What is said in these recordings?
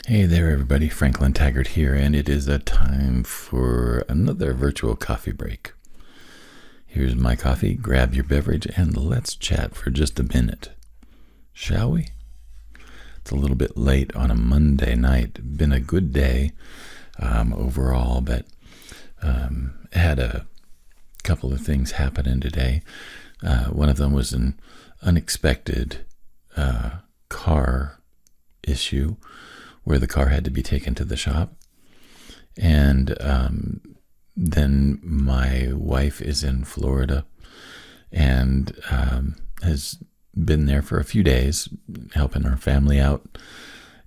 Hey there, everybody. Franklin Taggart here, and it is a time for another virtual coffee break. Here's my coffee. Grab your beverage, and let's chat for just a minute. Shall we? It's a little bit late on a Monday night. Been a good day overall, but had a couple of things happening today. One of them was an unexpected car issue where the car had to be taken to the shop. And then my wife is in Florida and has been there for a few days helping her family out.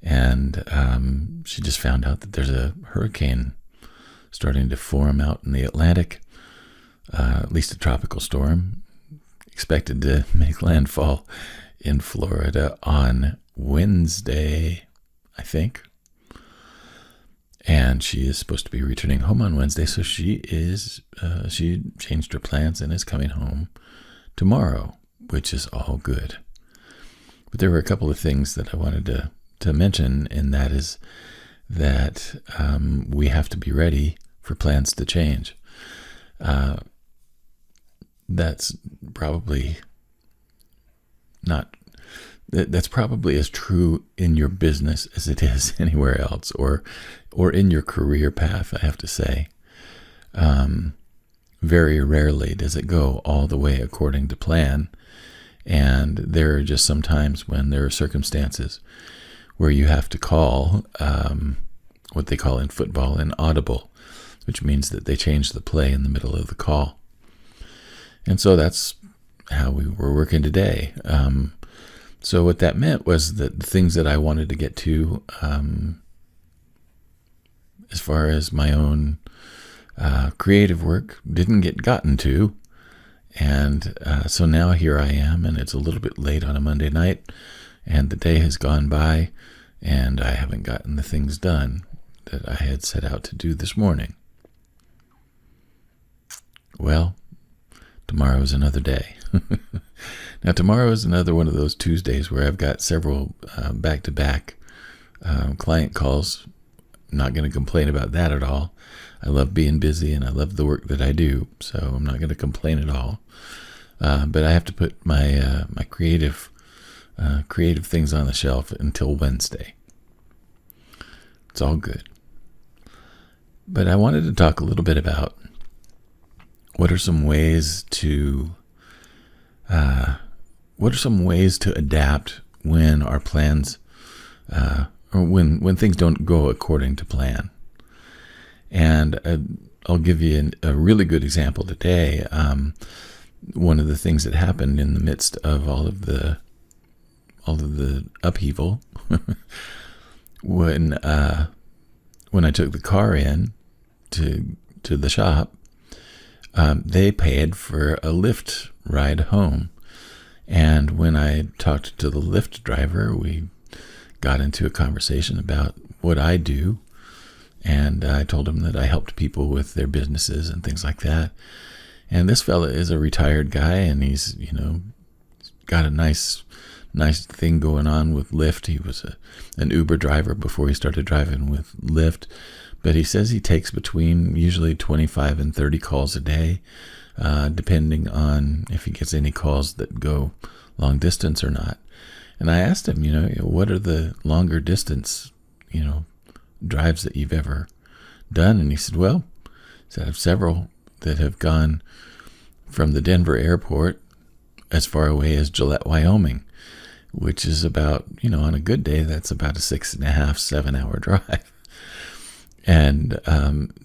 And she just found out that there's a hurricane starting to form out in the Atlantic, at least a tropical storm, expected to make landfall in Florida on Wednesday, I think. And she is supposed to be returning home on Wednesday, so she changed her plans and is coming home tomorrow, which is all good. But there were a couple of things that I wanted to mention, and that is that we have to be ready for plans to change. That's probably as true in your business as it is anywhere else, or in your career path, I have to say. Very rarely does it go all the way according to plan, and there are just some times when there are circumstances where you have to call what they call in football an audible, which means that they change the play in the middle of the call. And so that's how we were working today. So what that meant was that the things that I wanted to get to, as far as my own creative work, didn't get gotten to. And so now here I am, and it's a little bit late on a Monday night, and the day has gone by, and I haven't gotten the things done that I had set out to do this morning. Well, tomorrow is another day. Now, tomorrow is another one of those Tuesdays where I've got several back-to-back client calls. I'm not going to complain about that at all. I love being busy, and I love the work that I do, so I'm not going to complain at all. But I have to put my creative things on the shelf until Wednesday. It's all good. But I wanted to talk a little bit about what are some ways to adapt when our plans, or when things don't go according to plan. And I'll give you a really good example today. One of the things that happened in the midst of all of the upheaval when I took the car in to the shop, they paid for a Lyft ride home. And when I talked to the Lyft driver, we got into a conversation about what I do. And I told him that I helped people with their businesses and things like that. And this fella is a retired guy, and he's, got a nice thing going on with Lyft. He was an Uber driver before he started driving with Lyft. But he says he takes between usually 25 and 30 calls a day, depending on if he gets any calls that go long distance or not. And I asked him, what are the longer distance, drives that you've ever done? And he said, I have several that have gone from the Denver airport as far away as Gillette, Wyoming, which is about, on a good day, that's about a 6.5, 7 hour drive. And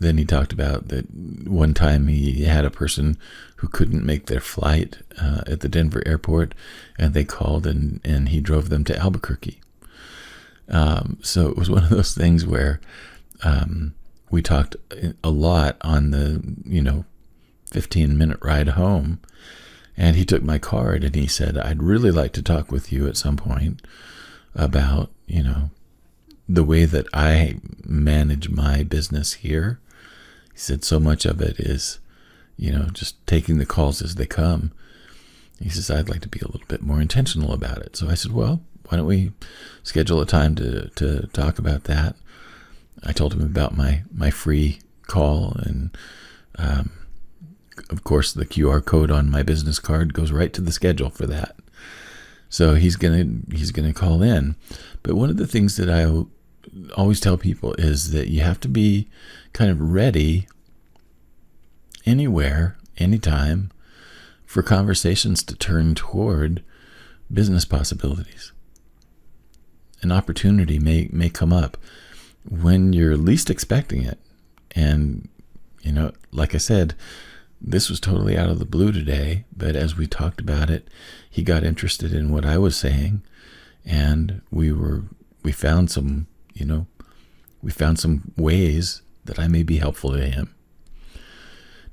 then he talked about that one time he had a person who couldn't make their flight at the Denver airport, and they called and he drove them to Albuquerque. So it was one of those things where we talked a lot on the 15-minute ride home, and he took my card and he said, I'd really like to talk with you at some point about the way that I manage my business here. He said so much of it is, just taking the calls as they come. He says, I'd like to be a little bit more intentional about it. So I said, well, why don't we schedule a time to talk about that? I told him about my free call, and of course the QR code on my business card goes right to the schedule for that. So he's gonna call in. But one of the things that I always tell people is that you have to be kind of ready anywhere, anytime, for conversations to turn toward business possibilities. An opportunity may come up when you're least expecting it. And, like I said, this was totally out of the blue today, but as we talked about it, he got interested in what I was saying, and we found some ways that I may be helpful to him.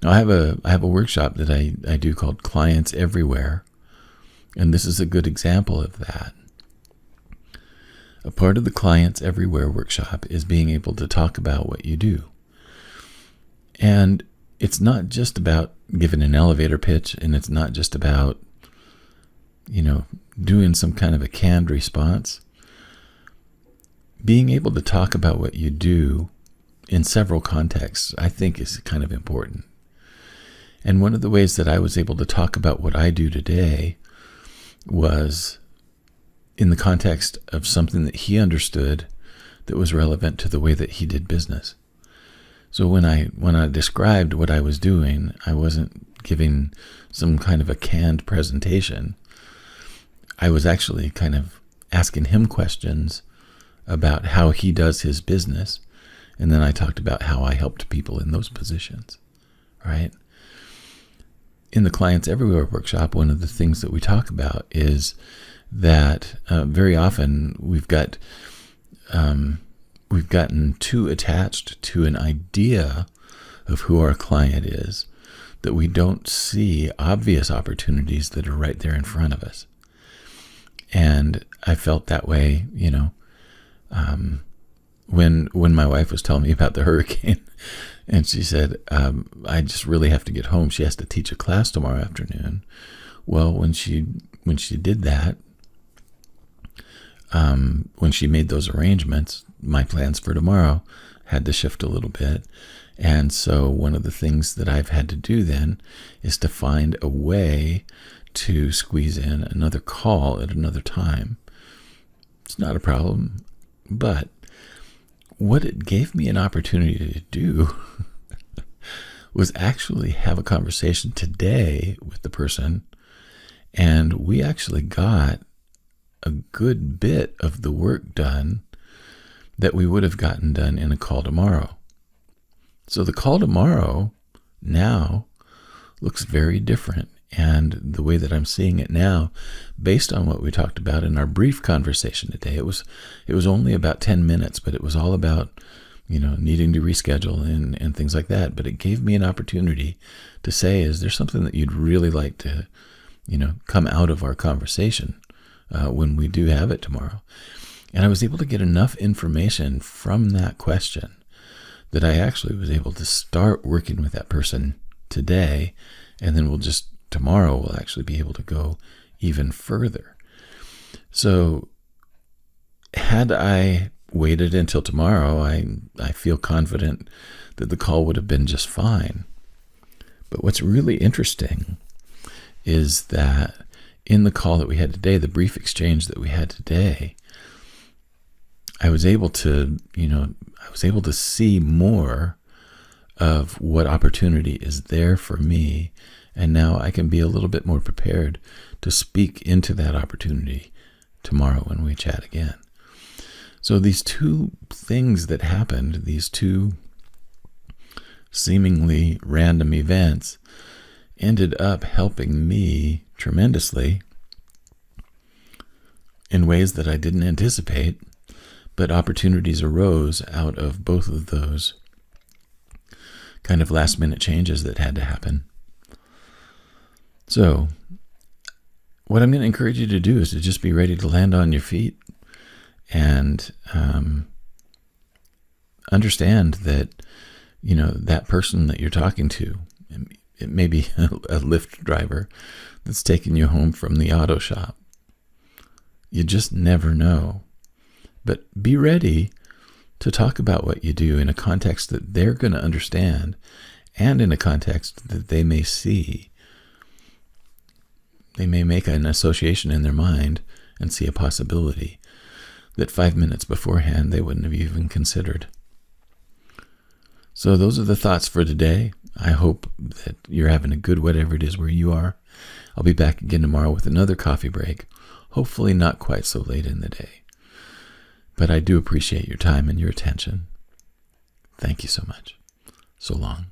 Now, I have a workshop that I do called Clients Everywhere, and this is a good example of that. A part of the Clients Everywhere workshop is being able to talk about what you do. And it's not just about giving an elevator pitch, and it's not just about, doing some kind of a canned response. Being able to talk about what you do in several contexts, I think, is kind of important. And one of the ways that I was able to talk about what I do today was in the context of something that he understood that was relevant to the way that he did business. So when I described what I was doing, I wasn't giving some kind of a canned presentation. I was actually kind of asking him questions about how he does his business, and then I talked about how I helped people in those positions, right? In the Clients Everywhere workshop, one of the things that we talk about is that very often we've gotten too attached to an idea of who our client is that we don't see obvious opportunities that are right there in front of us. And I felt that way, when my wife was telling me about the hurricane, and she said, I just really have to get home. She has to teach a class tomorrow afternoon. Well, when she did that, when she made those arrangements, my plans for tomorrow had to shift a little bit. And so one of the things that I've had to do then is to find a way to squeeze in another call at another time. It's not a problem, but what it gave me an opportunity to do was actually have a conversation today with the person, and we actually got a good bit of the work done that we would have gotten done in a call tomorrow. So the call tomorrow now looks very different. And the way that I'm seeing it now, based on what we talked about in our brief conversation today, it was only about 10 minutes, but it was all about, needing to reschedule and things like that. But it gave me an opportunity to say, is there something that you'd really like to, come out of our conversation when we do have it tomorrow? And I was able to get enough information from that question that I actually was able to start working with that person today, and then tomorrow we'll actually be able to go even further. So had I waited until tomorrow, I feel confident that the call would have been just fine. But what's really interesting is that in the call that we had today, the brief exchange that we had today, I was able to see more of what opportunity is there for me. And now I can be a little bit more prepared to speak into that opportunity tomorrow when we chat again. So these two things that happened, these two seemingly random events, ended up helping me tremendously in ways that I didn't anticipate, but opportunities arose out of both of those kind of last minute changes that had to happen. So what I'm going to encourage you to do is to just be ready to land on your feet and understand that, that person that you're talking to, it may be a Lyft driver that's taking you home from the auto shop. You just never know. But be ready to talk about what you do in a context that they're going to understand and in a context that they may see. They may make an association in their mind and see a possibility that 5 minutes beforehand they wouldn't have even considered. So those are the thoughts for today. I hope that you're having a good whatever it is where you are. I'll be back again tomorrow with another coffee break, hopefully not quite so late in the day. But I do appreciate your time and your attention. Thank you so much. So long.